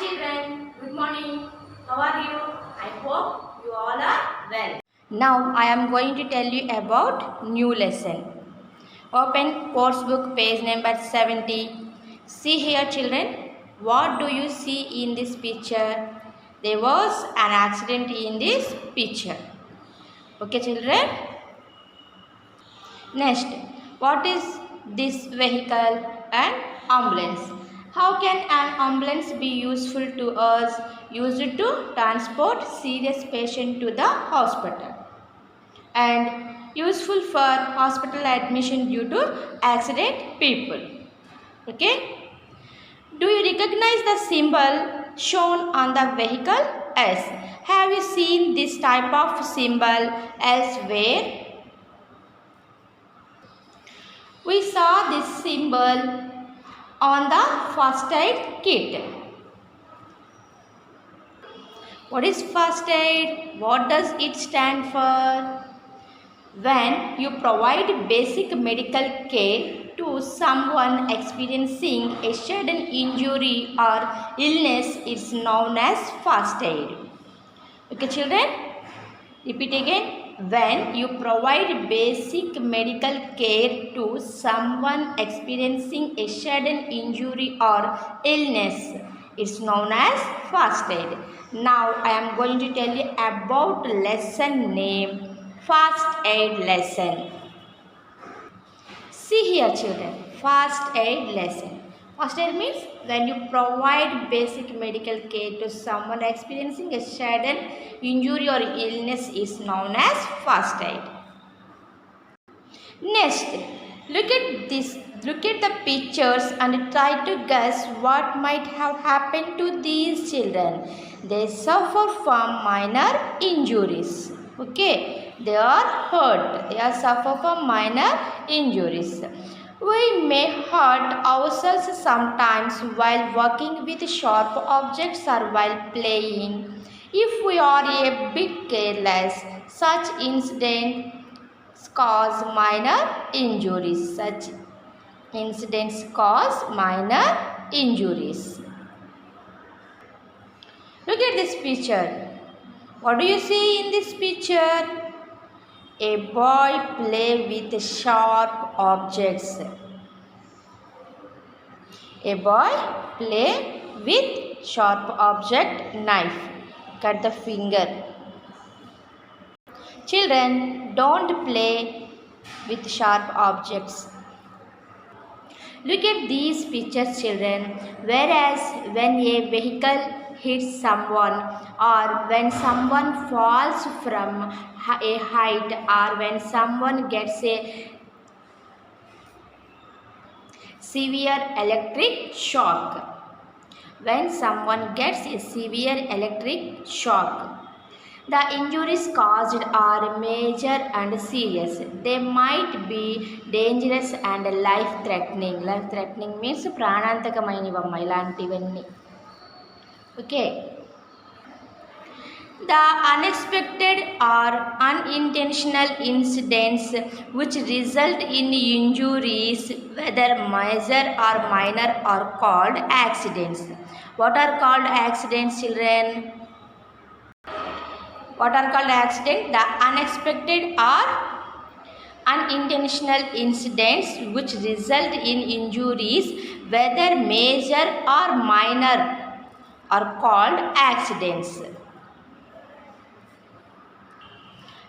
children, good morning. How are you? I hope you all are well. Now I am going to tell you about new lesson. Open course book page number 70. See here children, what do you see in this picture? There was an accident in this picture. Okay children? Next, what is this vehicle? An ambulance. How can an ambulance be useful to us? Used to transport serious patient to the hospital. And useful for hospital admission due to accident people. Okay. Do you recognize the symbol shown on the vehicle? S. Have you seen this type of symbol elsewhere? We saw this symbol on the first aid kit. What is first aid? What does it stand for? When you provide basic medical care to someone experiencing a sudden injury or illness, it's known as first aid. Okay children? Repeat again. When you provide basic medical care to someone experiencing a sudden injury or illness, it's known as first aid. Now I am going to tell you about lesson name, first aid lesson. See here children, first aid lesson. First aid means when you provide basic medical care to someone experiencing a sudden injury or illness is known as first aid. Next, look at this. Look at the pictures and try to guess what might have happened to these children. They suffer from minor injuries. Okay, they are hurt. They are suffer from minor injuries. We may hurt ourselves sometimes while working with sharp objects or while playing. If we are a bit careless, such incidents cause minor injuries. Such incidents cause minor injuries. Look at this picture. What do you see in this picture? A boy play with sharp objects. A boy play with sharp object knife. Cut the finger. Children, don't play with sharp objects. Look at these pictures children. Whereas when a vehicle hits someone or when someone falls from a height or when someone gets a severe electric shock. When someone gets a severe electric shock, the injuries caused are major and serious. They might be dangerous and life-threatening. Life-threatening means ప్రాణాంతకమైనవమ్మ ఇలాంటివన్నీ. Okay. The unexpected or unintentional incidents which result in injuries, whether major or minor, are called accidents. What are called accidents, children? What are called accidents? The unexpected or unintentional incidents which result in injuries, whether major or minor, are called accidents.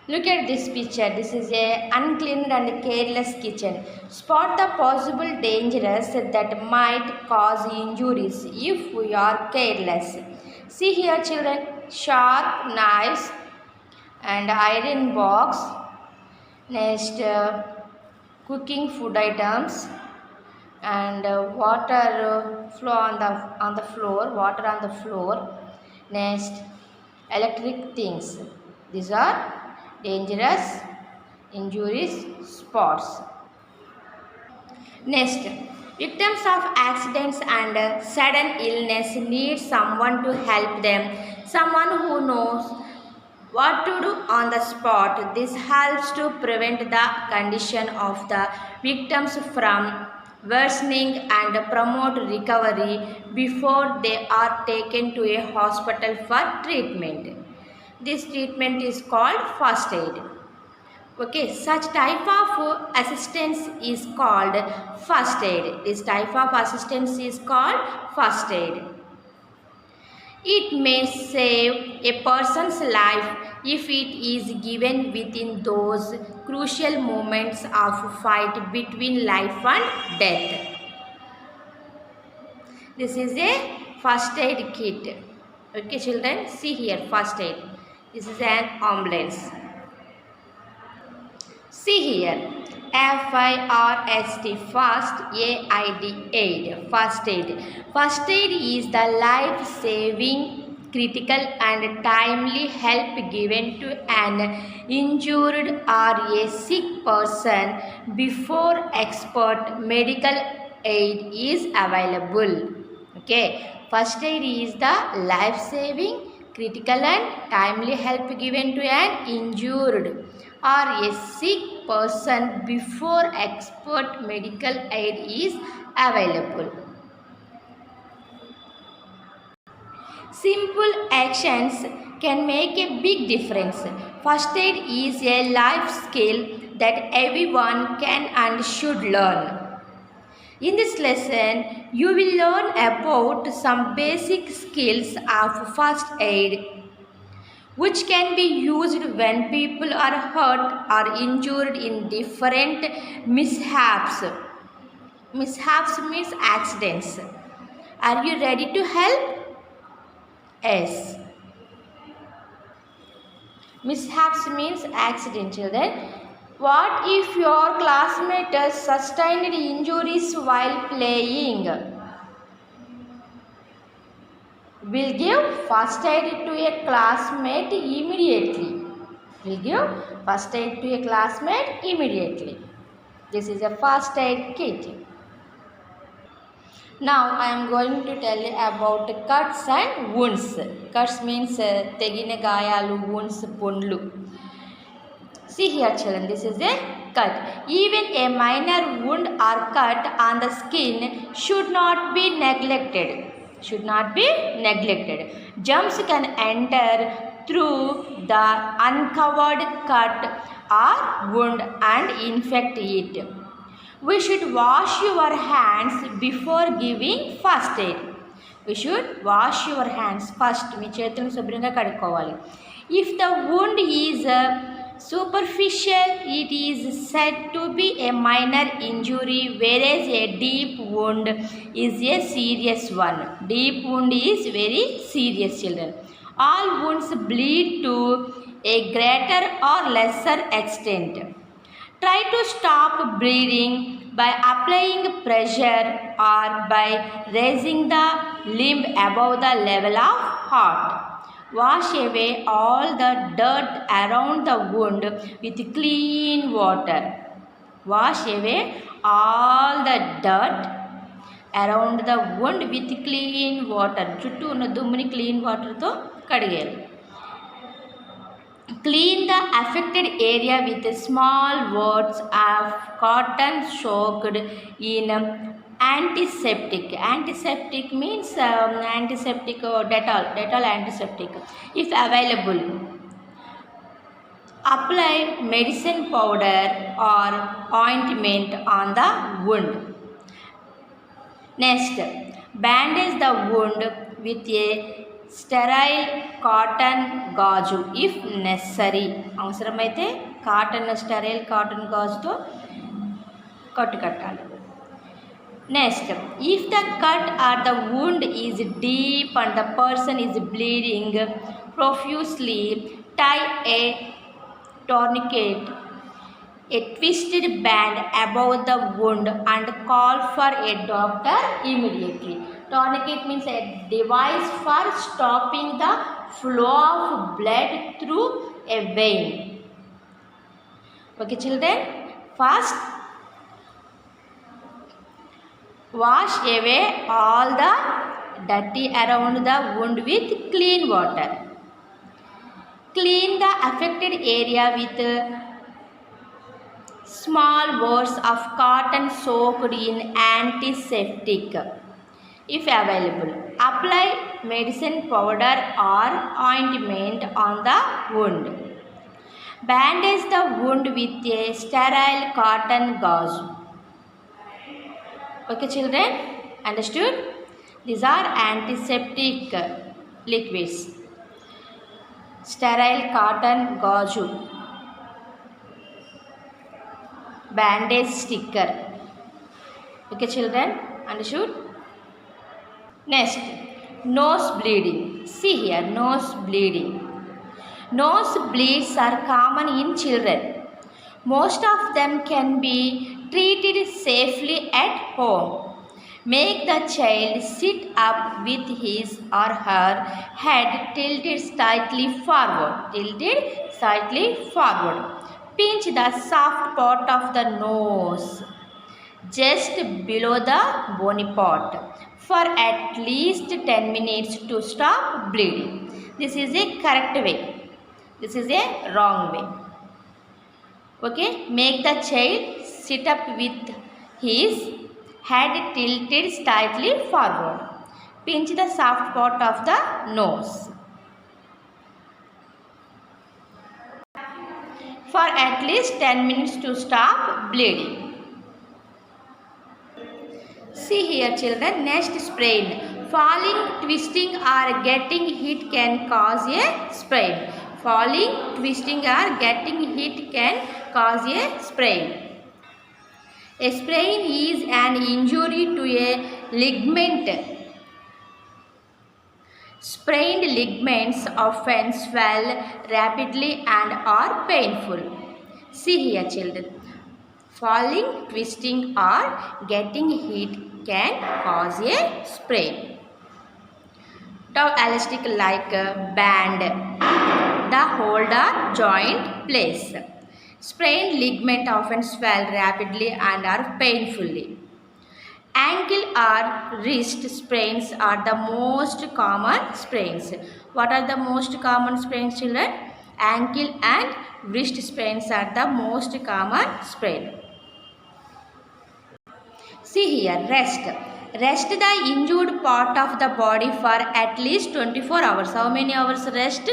Look at this picture. This is a uncleaned and careless kitchen. Spot the possible dangers that might cause injuries if we are careless. See here children, sharp knives and iron box. Next, cooking food items and water flow on the floor. Water on the floor. Next, electric things. These are dangerous injuries spots. Next, victims of accidents and sudden illness need someone to help them, someone who knows what to do on the spot. This helps to prevent the condition of the victims from worsening and promote recovery before they are taken to a hospital for treatment. This treatment is called first aid. Okay, such type of assistance is called first aid. This type of assistance is called first aid. It may save a person's life if it is given within those crucial moments of fight between life and death. This is a first aid kit. Okay, children, see here, first aid. This is an ambulance. See here, FIRST, first, AID, aid, first aid. First aid is the life-saving, critical and timely help given to an injured or a sick person before expert medical aid is available. Okay, first aid is the life-saving, critical and timely help given to an injured or a sick person before expert medical aid is available. Simple actions can make a big difference. First aid is a life skill that everyone can and should learn. In this lesson, you will learn about some basic skills of first aid, which can be used when people are hurt or injured in different mishaps. Mishaps means accidents. Are you ready to help? Yes. Mishaps means accident, children. What if your classmate sustained injuries while playing? Will give first aid to a classmate immediately. Will give first aid to a classmate immediately. This is a first aid kit. Now I am going to tell you about cuts and wounds. Cuts means tegina gayalu, wounds pundlu. See here children, this is a cut. Even a minor wound or cut on the skin should not be neglected. Should not be neglected. Germs can enter through the uncovered cut or wound and infect it. We should wash your hands before giving first aid. We should wash your hands first. మీ చేతులను శుభ్రంగా కడుక్కోవాలి. If the wound is superficial, it is said to be a minor injury, whereas a deep wound is a serious one. Deep wound is very serious, children. All wounds bleed to a greater or lesser extent. Try to stop bleeding by applying pressure or by raising the limb above the level of heart. Wash away all the dirt around the wound with clean water. Wash away all the dirt around the wound with clean water. చుట్టూ ఉన్న దుమ్ముని clean waterతో కడిగేయాలి. Clean the affected area with small words of cotton soaked in antiseptic. Antiseptic means antiseptic or Dettol antiseptic if available. Apply medicine powder or ointment on the wound. Next, bandage the wound with a sterile cotton gauze if necessary. అవసరమైతే sterile cotton gauzeతో కట్టాలి. Next, if the cut or the wound is deep and the person is bleeding profusely, tie a tourniquet, a twisted band above the wound and call for a doctor immediately. Tourniquet means a device for stopping the flow of blood through a vein. Okay children, first wash away all the dirty around the wound with clean water. Clean the affected area with small words of cotton soaked in antiseptic if available. Apply medicine powder or ointment on the wound. Bandage the wound with a sterile cotton gauze. Okay children, understood? These are antiseptic liquids. Sterile cotton gauze, bandage sticker. Okay children, understood? Next, nose bleeding. See here, nose bleeding. Nose bleeds are common in children. Most of them can be treated safely at home. Make the child sit up with his or her head tilted slightly forward. Pinch the soft part of the nose just below the bony part for at least 10 minutes to stop bleeding. This is a correct way. This is a wrong way. Okay, make the child sit up with his head tilted slightly forward. Pinch the soft part of the nose for at least 10 minutes to stop bleeding. See here children, next sprain. Falling, twisting or getting hit can cause a sprain. Falling, twisting or getting hit can cause a sprain. A sprain is an injury to a ligament. Sprained ligaments often swell rapidly and are painful. See here children. Falling, twisting or getting hit can cause a sprain. Now elastic like a band the hold or joint place. Sprained ligament often swell rapidly and are painfully. Ankle or wrist sprains are the most common sprains. What are the most common sprains children? Ankle and wrist sprains are the most common sprain. See here, rest. Rest the injured part of the body for at least 24 hours. How many hours rest?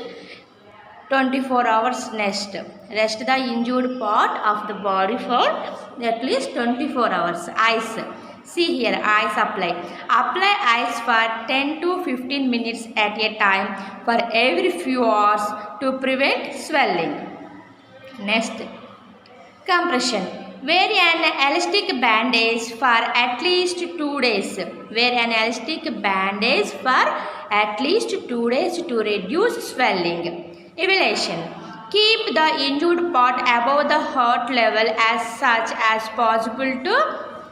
24 hours rest. Rest the injured part of the body for at least 24 hours. Ice. See here, ice apply. Apply ice for 10 to 15 minutes at a time for every few hours to prevent swelling. Next, compression. Wear an elastic bandage for at least 2 days. Wear an elastic bandage for at least 2 days to reduce swelling. Evaluation. Keep the injured part above the heart level as such as possible to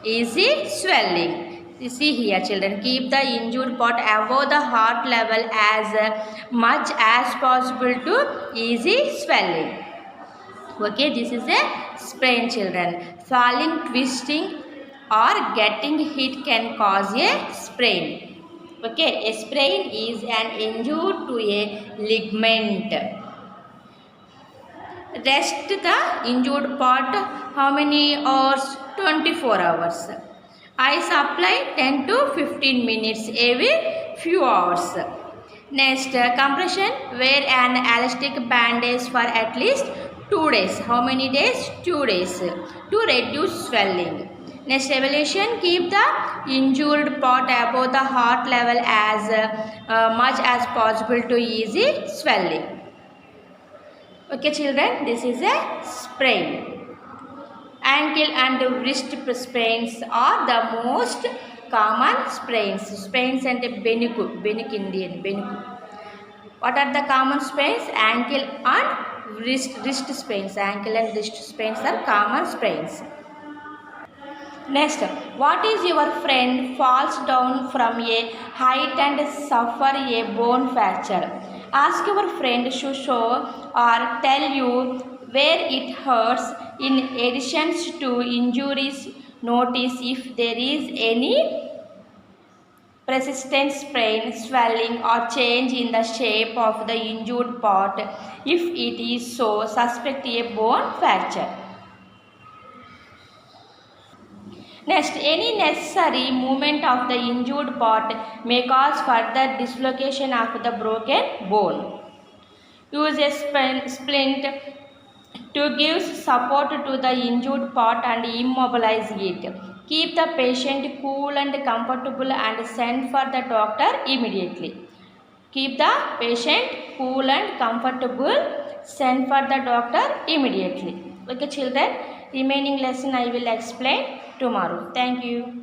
easy swelling. You see here children, keep the injured part above the heart level as much as possible to easy swelling. Okay, this is a sprain children. Falling, twisting or getting hit can cause a sprain. Okay, a sprain is an injury to a ligament. Rest the injured part how many hours? 24 hours. Ice apply 10 to 15 minutes every few hours. Next, compression. Wear an elastic bandage for at least 2 days. How many days? 2 days to reduce swelling. Next, evaluation. Keep the injured part above the heart level as much as possible to easy swelling. Okay children, this is a sprain. Ankle and wrist sprains are the most common sprains. Sprains and benuku Indian benuku. What are the common sprains? Ankle and wrist sprains. Ankle and wrist sprains are common sprains. Next, what is your friend falls down from a height and suffer a bone fracture? Ask your friend to show or tell you where it hurts. In addition to injuries, notice if there is any persistent sprain, swelling or change in the shape of the injured part. If it is so, suspect a bone fracture. Next, any necessary movement of the injured part may cause further dislocation of the broken bone. Use a splint to give support to the injured part and immobilize it. Keep the patient cool and comfortable and send for the doctor immediately. Keep the patient cool and comfortable. Send for the doctor immediately. Okay, children. Remaining lesson I will explain tomorrow. Thank you.